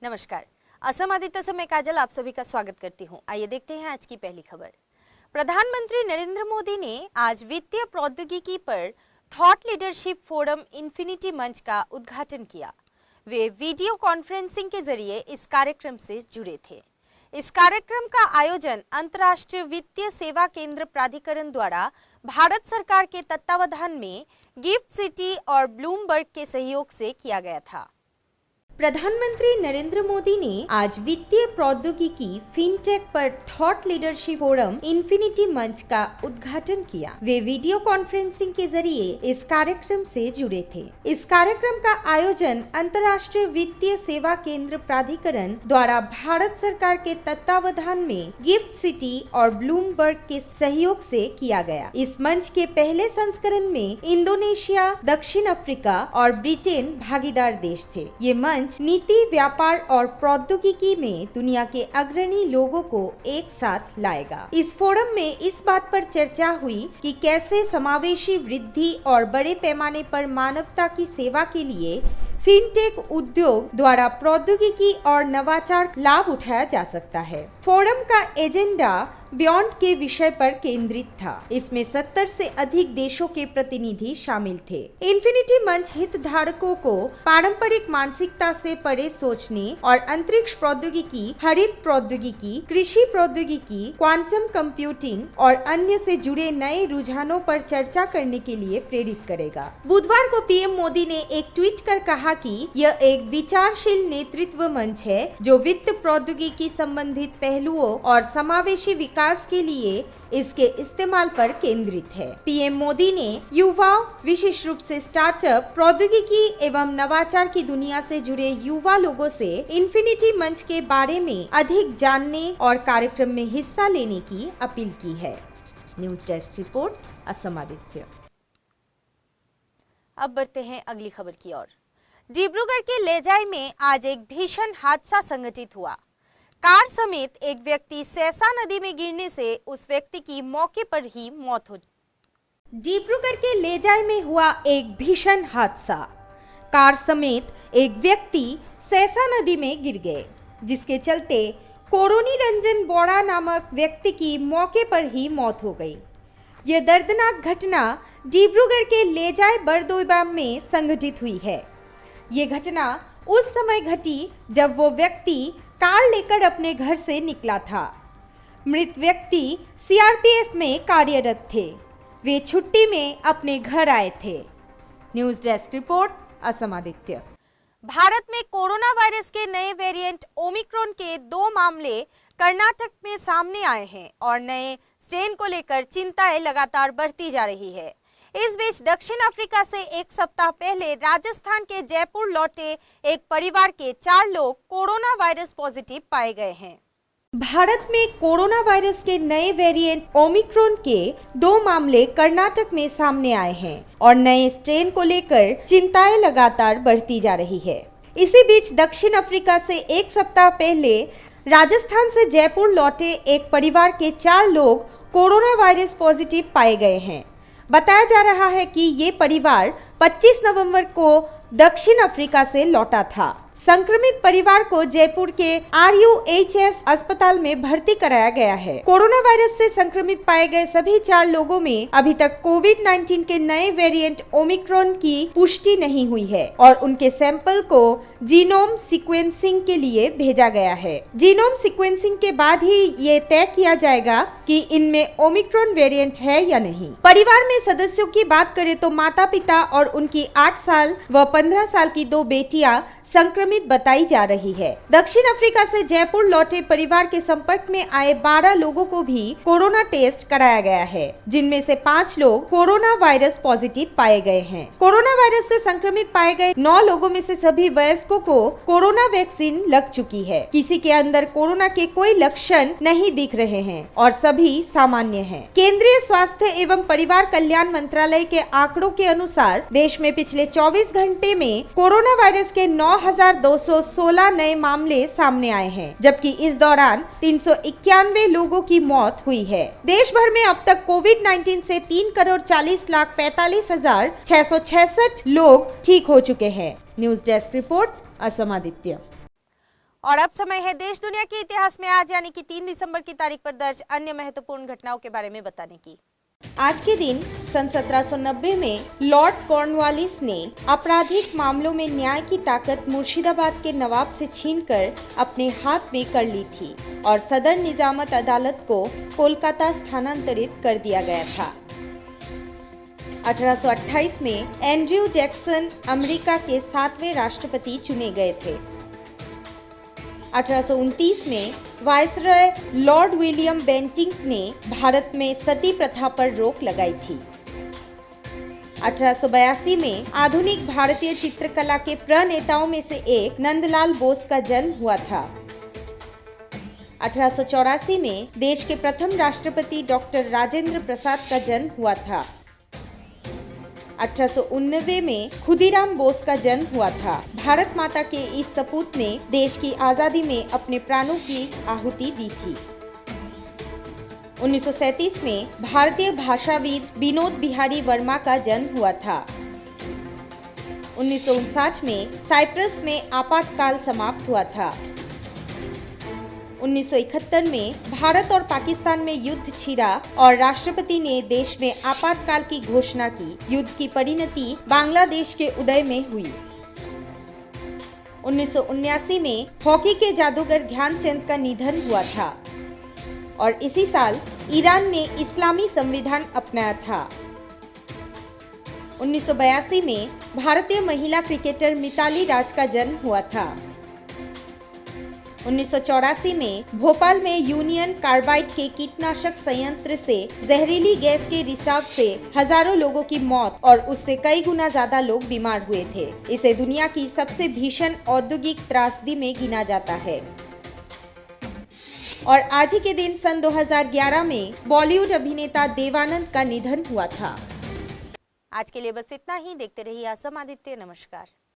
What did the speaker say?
नमस्कार। असम आदित्य से मैं काजल आप सभी का स्वागत करती हूं। आइए देखते हैं आज की पहली खबर। प्रधानमंत्री नरेंद्र मोदी ने आज वित्तीय प्रौद्योगिकी पर थॉट लीडरशिप फोरम इन्फिनिटी मंच का उद्घाटन किया। वे वीडियो कॉन्फ्रेंसिंग के जरिए इस कार्यक्रम से जुड़े थे। इस कार्यक्रम का आयोजन अंतर्राष्ट्रीय वित्तीय सेवा केंद्र प्राधिकरण द्वारा भारत सरकार के तत्वावधान में गिफ्ट सिटी और ब्लूमबर्ग के सहयोग से किया गया था। प्रधानमंत्री नरेंद्र मोदी ने आज वित्तीय प्रौद्योगिकी फिनटेक पर थॉट लीडरशिप फोरम इन्फिनिटी मंच का उद्घाटन किया। वे वीडियो कॉन्फ्रेंसिंग के जरिए इस कार्यक्रम से जुड़े थे। इस कार्यक्रम का आयोजन अंतर्राष्ट्रीय वित्तीय सेवा केंद्र प्राधिकरण द्वारा भारत सरकार के तत्वावधान में गिफ्ट सिटी और ब्लूमबर्ग के सहयोग से किया गया। इस मंच के पहले संस्करण में इंडोनेशिया, दक्षिण अफ्रीका और ब्रिटेन भागीदार देश थे। ये मंच नीति, व्यापार और प्रौद्योगिकी में दुनिया के अग्रणी लोगों को एक साथ लाएगा। इस फोरम में इस बात पर चर्चा हुई कि कैसे समावेशी वृद्धि और बड़े पैमाने पर मानवता की सेवा के लिए फिनटेक उद्योग द्वारा प्रौद्योगिकी और नवाचार लाभ उठाया जा सकता है। फोरम का एजेंडा बियॉन्ड के विषय पर केंद्रित था। इसमें 70 से अधिक देशों के प्रतिनिधि शामिल थे। इन्फिनिटी मंच हितधारकों को पारंपरिक मानसिकता से परे सोचने और अंतरिक्ष प्रौद्योगिकी, हरित प्रौद्योगिकी, कृषि प्रौद्योगिकी, क्वांटम कंप्यूटिंग और अन्य से जुड़े नए रुझानों पर चर्चा करने के लिए प्रेरित करेगा। बुधवार को पीएम मोदी ने एक ट्वीट कर कहा कि यह एक विचारशील नेतृत्व मंच है जो वित्त प्रौद्योगिकी संबंधित पहलुओं और समावेशी विकास के लिए इसके इस्तेमाल पर केंद्रित है। पीएम मोदी ने युवाओं, विशेष रूप से स्टार्टअप, प्रौद्योगिकी एवं नवाचार की दुनिया से जुड़े युवा लोगों से इन्फिनिटी मंच के बारे में अधिक जानने और कार्यक्रम में हिस्सा लेने की अपील की है। News desk report, Assam Aditya. अब बढ़ते हैं अगली खबर की ओर। डिब्रूगढ़ के लेजाई में आज एक भीषण हादसा संघटित हुआ। कार समेत एक व्यक्ति सैसा नदी में गिरने से उस व्यक्ति की मौके पर ही मौत हो गई। डिब्रूगढ़ के लेजाई में हुआ एक भीषण हादसा। कार समेत एक व्यक्ति सैसा नदी में गिर गए, जिसके चलते कोरोनी रंजन बोड़ा नामक व्यक्ति की मौके पर ही मौत हो गई। यह दर्दनाक घटना डिब्रूगढ़ के लेजाई बरदोईबा में संघटित हुई है। ये घटना उस समय घटी जब वो व्यक्ति कार लेकर अपने घर से निकला था। मृत व्यक्ति सीआरपीएफ में कार्यरत थे। वे छुट्टी में अपने घर आए थे। News desk report, Assam Aditya. Bharat में कोरोना वायरस के नए वेरिएंट ओमिक्रॉन के 2 मामले कर्नाटक में सामने आए हैं और नए स्ट्रेन को लेकर चिंताएं लगातार बढ़ती जा रही है। इस बीच दक्षिण अफ्रीका से एक सप्ताह पहले राजस्थान के जयपुर लौटे एक परिवार के 4 लोग कोरोना वायरस पॉजिटिव पाए गए हैं। भारत में कोरोना वायरस के नए वेरिएंट ओमिक्रॉन के 2 मामले कर्नाटक में सामने आए हैं और नए स्ट्रेन को लेकर चिंताएं लगातार बढ़ती जा रही है। इसी बीच दक्षिण अफ्रीका से एक सप्ताह पहले राजस्थान से जयपुर लौटे एक परिवार के 4 लोग कोरोना वायरस पॉजिटिव पाए गए हैं। बताया जा रहा है कि ये परिवार 25 नवंबर को दक्षिण अफ्रीका से लौटा था। संक्रमित परिवार को जयपुर के RUHS अस्पताल में भर्ती कराया गया है। कोरोना वायरस से संक्रमित पाए गए सभी 4 लोगों में अभी तक कोविड-19 के नए वेरिएंट ओमिक्रॉन की पुष्टि नहीं हुई है और उनके सैंपल को जीनोम सीक्वेंसिंग के लिए भेजा गया है। जीनोम सीक्वेंसिंग के बाद ही ये तय किया जाएगा कि इनमें ओमिक्रॉन वेरिएंट है या नहीं। परिवार में सदस्यों की बात करें तो माता पिता और उनकी 8 साल व 15 साल की 2 बेटियां संक्रमित बताई जा रही है। दक्षिण अफ्रीका से जयपुर लौटे परिवार के संपर्क में आए 12 लोगों को भी कोरोना टेस्ट कराया गया है, जिनमें से 5 लोग कोरोना वायरस पॉजिटिव पाए गए हैं। कोरोना वायरस से संक्रमित पाए गए 9 लोगों में से सभी वयस्कों को कोरोना वैक्सीन लग चुकी है। किसी के अंदर कोरोना के कोई लक्षण नहीं दिख रहे हैं और सभी सामान्य हैं। केंद्रीय स्वास्थ्य एवं परिवार कल्याण मंत्रालय के आंकड़ों के अनुसार देश में पिछले 24 घंटे में कोरोना वायरस के 9,216 नए मामले सामने आए हैं, जबकि इस दौरान 391 लोगों की मौत हुई है। देश भर में अब तक कोविड-19 से 3,40,45,666 लोग ठीक हो चुके हैं। News desk report, Assam Aditya. और अब समय है देश दुनिया के इतिहास में आज यानी कि 3 दिसंबर की तारीख पर दर्ज अन्य महत्वपूर्ण घटनाओं के बारे में बताने की। आज के दिन सन 1790 में लॉर्ड कॉर्नवालिस ने आपराधिक मामलों में न्याय की ताकत मुर्शिदाबाद के नवाब से छीनकर अपने हाथ में कर ली थी और सदर निजामत अदालत को कोलकाता स्थानांतरित कर दिया गया था। 1828 में एंड्रयू जैक्सन अमेरिका के 7वें राष्ट्रपति चुने गए थे। 1829 में वायसरॉय लॉर्ड विलियम बेंटिंक ने भारत में सती प्रथा पर रोक लगाई थी। 1882 में आधुनिक भारतीय चित्रकला के प्रणेताओं में से एक नंदलाल बोस का जन्म हुआ था। 1884 में देश के प्रथम राष्ट्रपति डॉक्टर राजेंद्र प्रसाद का जन्म हुआ था। 1889 में खुदीराम बोस का जन्म हुआ था। भारत माता के इस सपूत ने देश की आजादी में अपने प्राणों की आहुति दी थी। 1937 में भारतीय भाषाविद विनोद बिहारी वर्मा का जन्म हुआ था। 1959 में साइप्रस में आपातकाल समाप्त हुआ था। 1971 में भारत और पाकिस्तान में युद्ध छिड़ा और राष्ट्रपति ने देश में आपातकाल की घोषणा की। युद्ध की परिणति बांग्लादेश के उदय में हुई। 1979 में हॉकी के जादूगर ध्यानचंद का निधन हुआ था और इसी साल ईरान ने इस्लामी संविधान अपनाया था। 1982 में भारतीय महिला क्रिकेटर मिताली राज का जन्म हुआ था। 1984 में भोपाल में यूनियन कार्बाइड के कीटनाशक संयंत्र से जहरीली गैस के रिसाव से हजारों लोगों की मौत और उससे कई गुना ज्यादा लोग बीमार हुए थे। इसे दुनिया की सबसे भीषण औद्योगिक त्रासदी में गिना जाता है। और आज ही के दिन सन 2011 में बॉलीवुड अभिनेता देवानंद का निधन हुआ था। आज के लिए बस इतना ही। देखते रहिए असम आदित्य। नमस्कार।